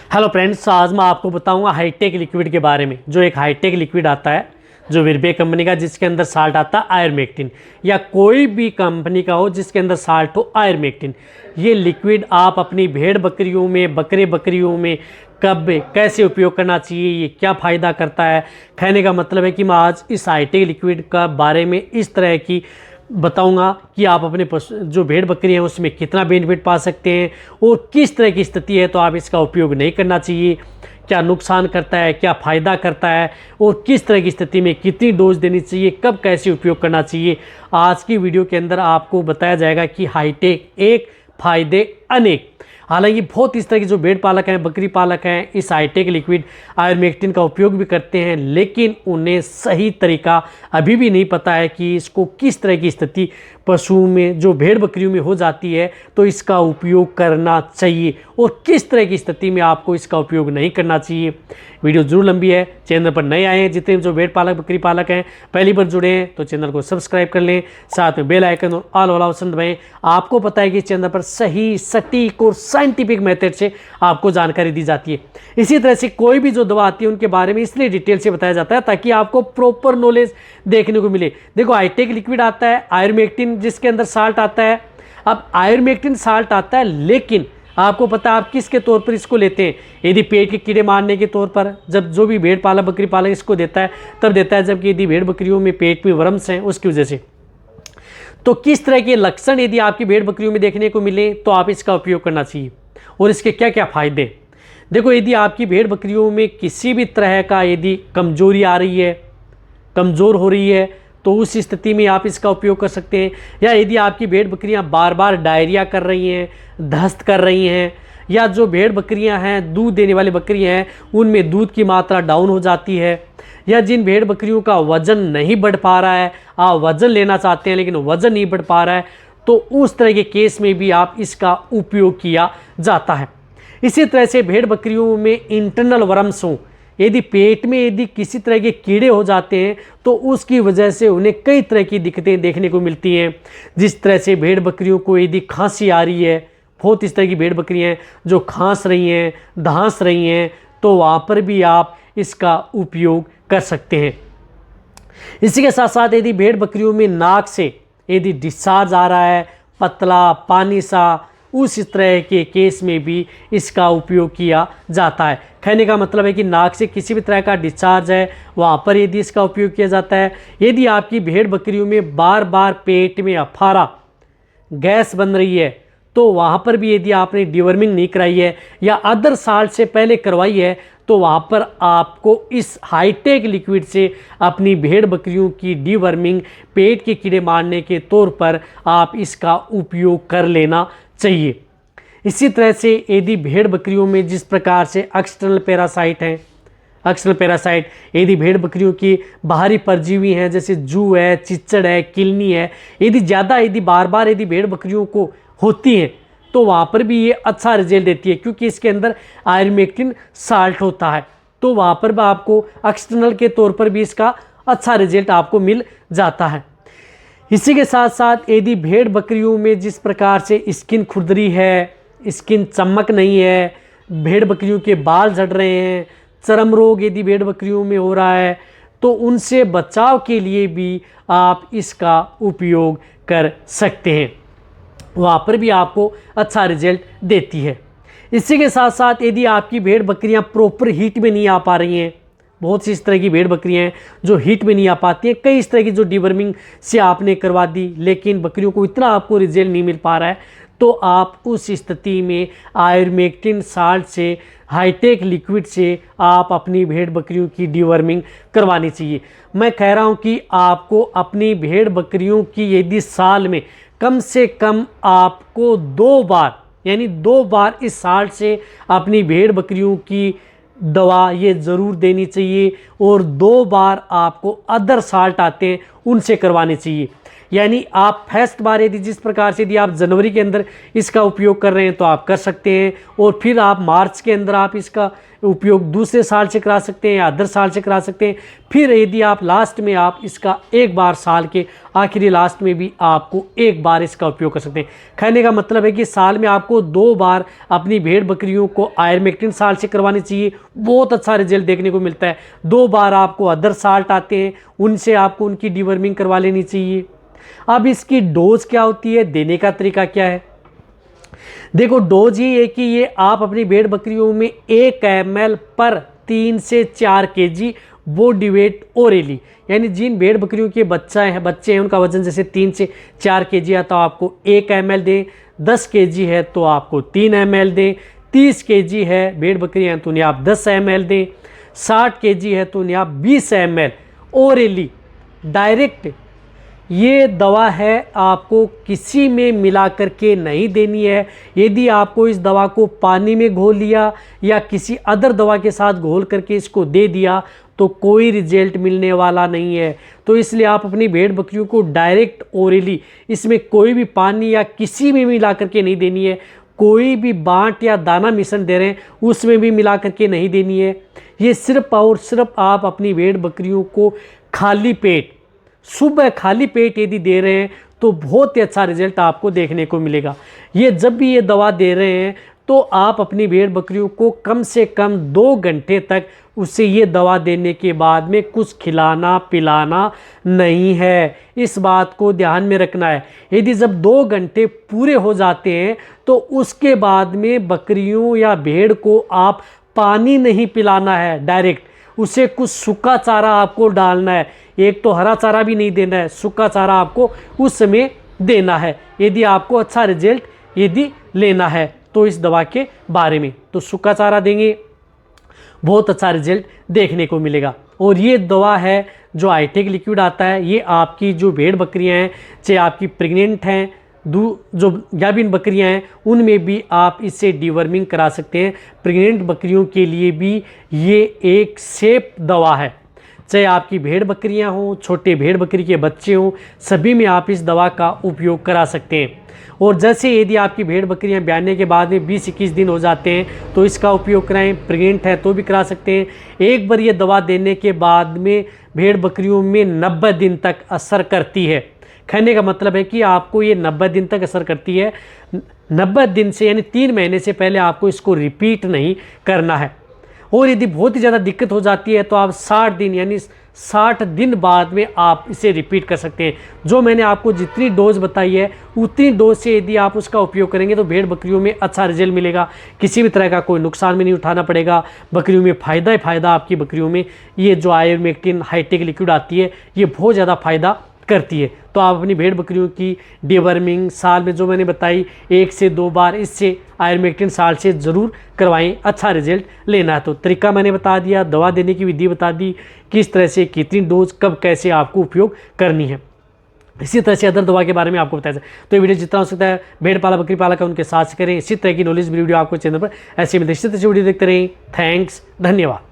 Hello friends, आज मैं आपको बताऊंगा हाईटेक लिक्विड के बारे में। जो एक हाईटेक लिक्विड आता है जो विरबे कंपनी का, जिसके अंदर साल्ट आता है आयरमेक्टिन, या कोई भी कंपनी का हो जिसके अंदर साल्ट हो आयरमेक्टिन। ये लिक्विड आप अपनी भेड़ बकरियों में, बकरियों में कब कैसे उपयोग करना चाहिए, ये क्या फ़ायदा करता है। कहने का मतलब है कि मैं आज इस हाईटेक लिक्विड का बारे में इस तरह की बताऊंगा कि आप अपने जो भेड़ बकरी हैं उसमें कितना बेनिफिट पा सकते हैं और किस तरह की स्थिति है तो आप इसका उपयोग नहीं करना चाहिए, क्या नुकसान करता है, क्या फ़ायदा करता है और किस तरह की स्थिति में कितनी डोज देनी चाहिए, कब कैसे उपयोग करना चाहिए। आज की वीडियो के अंदर आपको बताया जाएगा कि हाईटेक एक फ़ायदे अनेक। हालांकि बहुत इस तरह के जो भेड़ पालक हैं, बकरी पालक हैं, इस हाईटेक लिक्विड आयरमेक्टिन का उपयोग भी करते हैं, लेकिन उन्हें सही तरीका अभी भी नहीं पता है कि इसको किस तरह की स्थिति पशुओं में, जो भेड़ बकरियों में हो जाती है तो इसका उपयोग करना चाहिए और किस तरह की स्थिति में आपको इसका उपयोग नहीं करना चाहिए। वीडियो जरूर लंबी है। चैनल पर नए आए हैं, जितने जो भेड़ पालक बकरी पालक हैं, पहली बार जुड़े हैं तो चैनल को सब्सक्राइब कर लें, साथ में बेल आइकन और ऑल वाला ऑप्शन दबाएं। आपको पता है कि चैनल पर सही, सटीक और साइंटिफिक मेथड से आपको जानकारी दी जाती है। इसी तरह से कोई भी जो दवा आती है उनके बारे में इसलिए डिटेल से बताया जाता है ताकि आपको प्रॉपर नॉलेज देखने को मिले। देखो, हाईटेक लिक्विड आता है आयरमेक्टिन, जिसके अंदर साल्ट आता है। अब आयरमेक्टिन साल्ट आता है, लेकिन आपको पता है आप किसके तौर पर इसको लेते हैं। यदि पेट के कीड़े मारने के तौर पर, जब जो भी भेड़ पालक बकरी पालक इसको देता है तब देता है जबकि यदि भेड़ बकरियों में पेट में वर्म्स हैं उसकी वजह से। तो किस तरह के लक्षण यदि आपकी भेड़ बकरियों में देखने को मिले तो आप इसका उपयोग करना चाहिए और इसके क्या क्या फायदे। देखो, यदि आपकी भेड़ बकरियों में किसी भी तरह का यदि कमजोरी आ रही है, कमज़ोर हो रही है, तो उस स्थिति में आप इसका उपयोग कर सकते हैं। या यदि आपकी भेड़ बकरियां बार बार डायरिया कर रही हैं, दस्त कर रही हैं, या जो भेड़ बकरियां हैं, दूध देने वाली बकरियां हैं, उनमें दूध की मात्रा डाउन हो जाती है, या जिन भेड़ बकरियों का वज़न नहीं बढ़ पा रहा है, आप वज़न लेना चाहते हैं लेकिन वज़न नहीं बढ़ पा रहा है, तो उस तरह के केस में भी आप इसका उपयोग किया जाता है। इसी तरह से भेड़ बकरियों में इंटरनल वर्म्स हों, यदि पेट में यदि किसी तरह के कीड़े हो जाते हैं तो उसकी वजह से उन्हें कई तरह की दिक्कतें देखने को मिलती हैं। जिस तरह से भेड़ बकरियों को यदि खांसी आ रही है, बहुत इस तरह की भेड़ बकरियां हैं जो खांस रही हैं, दहास रही हैं, तो वहाँ पर भी आप इसका उपयोग कर सकते हैं। इसी के साथ साथ यदि भेड़ बकरियों में नाक से यदि डिस्चार्ज आ रहा है, पतला पानी सा, उस तरह के केस में भी इसका उपयोग किया जाता है। कहने का मतलब है कि नाक से किसी भी तरह का डिस्चार्ज है, वहाँ पर यदि इसका उपयोग किया जाता है। यदि आपकी भेड़ बकरियों में बार बार पेट में अफारा, गैस बन रही है, तो वहाँ पर भी यदि आपने डिवर्मिंग नहीं कराई है या अदर साल्ट से पहले करवाई है तो वहाँ पर आपको इस हाईटेक लिक्विड से अपनी भेड़ बकरियों की डिवर्मिंग, पेट के कीड़े मारने के तौर पर आप इसका उपयोग कर लेना चाहिए। इसी तरह से यदि भेड़ बकरियों में जिस प्रकार से एक्सटर्नल पैरासाइट हैं, एक्सटर्नल पैरासाइट यदि भेड़ बकरियों की बाहरी परजीवी हैं, जैसे जू है, चिच्चड़ है, किलनी है, यदि ज़्यादा यदि बार बार यदि भेड़ बकरियों को होती हैं तो वहाँ पर भी ये अच्छा रिजल्ट देती है, क्योंकि इसके अंदर आयरमेक्टिन साल्ट होता है। तो वहाँ पर भी आपको एक्सटर्नल के तौर पर भी इसका अच्छा रिजल्ट आपको मिल जाता है। इसी के साथ साथ यदि भेड़ बकरियों में जिस प्रकार से स्किन खुरदरी है, स्किन चमक नहीं है, भेड़ बकरियों के बाल झड़ रहे हैं, चर्म रोग यदि भेड़ बकरियों में हो रहा है, तो उनसे बचाव के लिए भी आप इसका उपयोग कर सकते हैं। वहाँ पर भी आपको अच्छा रिजल्ट देती है। इसी के साथ साथ यदि आपकी भेड़ बकरियाँ प्रॉपर हीट में नहीं आ पा रही हैं, बहुत सी इस तरह की भेड़ बकरियां हैं जो हीट में नहीं आ पाती हैं, कई इस तरह की जो डिवर्मिंग से आपने करवा दी लेकिन बकरियों को इतना आपको रिजल्ट नहीं मिल पा रहा है, तो आप उस स्थिति में आयरमेक्टिन साल्ट से, हाईटेक लिक्विड से आप अपनी भेड़ बकरियों की डिवर्मिंग करवानी चाहिए। मैं कह रहा हूं कि आपको अपनी भेड़ बकरियों की यदि साल में कम से कम आपको 2 बार, यानी 2 बार इस साल्ट से अपनी भेड़ बकरियों की दवा ये ज़रूर देनी चाहिए और 2 बार आपको अदर साल्ट आते हैं उनसे करवानी चाहिए। यानी आप फर्स्ट बार यदि जिस प्रकार से यदि आप जनवरी के अंदर इसका उपयोग कर रहे हैं तो आप कर सकते हैं, और फिर आप मार्च के अंदर आप इसका उपयोग दूसरे साल से करा सकते हैं या अदर साल से करा सकते हैं। फिर यदि आप लास्ट में आप इसका एक बार साल के आखिरी लास्ट में भी आपको एक बार इसका उपयोग कर सकते हैं। कहने का मतलब है कि साल में आपको 2 बार अपनी भेड़ बकरियों को आयरमेक्टिन साल से करवानी चाहिए, बहुत अच्छा रिजल्ट देखने को मिलता है। 2 बार आपको अदर साल्ट आते हैं, उनसे आपको उनकी डिवर्मिंग करवा लेनी चाहिए। अब इसकी डोज क्या होती है, देने का तरीका क्या है? देखो, डोज ये है कि ये आप अपनी भेड़ बकरियों में 1 ml पर 3 से 4 kg बॉडी वेट ओरली, यानी जिन भेड़ बकरियों के बच्चे हैं उनका वजन जैसे 3 से 4 kg है तो आपको 1 ml दें, 10 kg है तो आपको 3 ml दें, 30 kg है भेड़ बकरियाँ हैं तो उन्हें आप 10 ml दें, 60 kg है तो उन्हें आप 20 ml ओरली डायरेक्ट। ये दवा है आपको किसी में मिला करके नहीं देनी है। यदि आपको इस दवा को पानी में घोल लिया या किसी अदर दवा के साथ घोल करके इसको दे दिया तो कोई रिजल्ट मिलने वाला नहीं है। तो इसलिए आप अपनी भेड़ बकरियों को डायरेक्ट ओरली, इसमें कोई भी पानी या किसी में मिला करके नहीं देनी है। कोई भी बांट या दाना मिश्रण दे रहे हैं उसमें भी मिला करके नहीं देनी है। ये सिर्फ और सिर्फ आप अपनी भेड़ बकरियों को खाली पेट, सुबह खाली पेट यदि दे रहे हैं तो बहुत ही अच्छा रिजल्ट आपको देखने को मिलेगा। ये जब भी ये दवा दे रहे हैं तो आप अपनी भेड़ बकरियों को कम से कम 2 घंटे तक उसे ये दवा देने के बाद में कुछ खिलाना पिलाना नहीं है। इस बात को ध्यान में रखना है। यदि जब 2 घंटे पूरे हो जाते हैं तो उसके बाद में बकरियों या भेड़ को आप पानी नहीं पिलाना है, डायरेक्ट उसे कुछ सूखा चारा आपको डालना है। एक तो हरा चारा भी नहीं देना है, सूखा चारा आपको उस समय देना है यदि आपको अच्छा रिजल्ट यदि लेना है तो इस दवा के बारे में। तो सूखा चारा देंगे, बहुत अच्छा रिजल्ट देखने को मिलेगा। और ये दवा है जो हाईटेक लिक्विड आता है, ये आपकी जो भेड़ बकरियां हैं, चाहे आपकी प्रेग्नेंट हैं, जो गाभिन बकरियां हैं, उनमें भी आप इससे डिवर्मिंग करा सकते हैं। प्रेग्नेंट बकरियों के लिए भी ये एक सेफ दवा है। चाहे आपकी भेड़ बकरियां हों, छोटे भेड़ बकरी के बच्चे हों, सभी में आप इस दवा का उपयोग करा सकते हैं। और जैसे यदि आपकी भेड़ बकरियां ब्याने के बाद में 20-21 दिन हो जाते हैं तो इसका उपयोग कराएं। प्रेग्नेंट है तो भी करा सकते हैं। एक बार ये दवा देने के बाद में भेड़ बकरियों में 90 दिन तक असर करती है। कहने का मतलब है कि आपको ये 90 दिन तक असर करती है। 90 दिन से यानी 3 महीने से पहले आपको इसको रिपीट नहीं करना है। और यदि बहुत ही ज़्यादा दिक्कत हो जाती है तो आप 60 दिन यानी 60 दिन बाद में आप इसे रिपीट कर सकते हैं। जो मैंने आपको जितनी डोज बताई है उतनी डोज से यदि आप उसका उपयोग करेंगे तो भेड़ बकरियों में अच्छा रिजल्ट मिलेगा। किसी भी तरह का कोई नुकसान में नहीं उठाना पड़ेगा। बकरियों में फ़ायदा ही फ़ायदा। आपकी बकरियों में ये जो आयरमेक्टिन हाईटेक लिक्विड आती है ये बहुत ज़्यादा फ़ायदा करती है। तो आप अपनी भेड़ बकरियों की डिवर्मिंग साल में जो मैंने बताई 1 से 2 बार इससे आयरमेक्टिन साल से ज़रूर करवाएं, अच्छा रिजल्ट लेना है। तो तरीका मैंने बता दिया, दवा देने की विधि बता दी, किस तरह से कितनी डोज कब कैसे आपको उपयोग करनी है। इसी तरह से अदर दवा के बारे में आपको बताया जाए। तो ये वीडियो जितना हो सकता है भेड़ पाला बकरी पाला का उनके साथ करें। इसी तरह की नॉलेज वीडियो आपको चैनल पर ऐसे मिलते, इसी तरह से वीडियो देखते रहें। थैंक्स, धन्यवाद।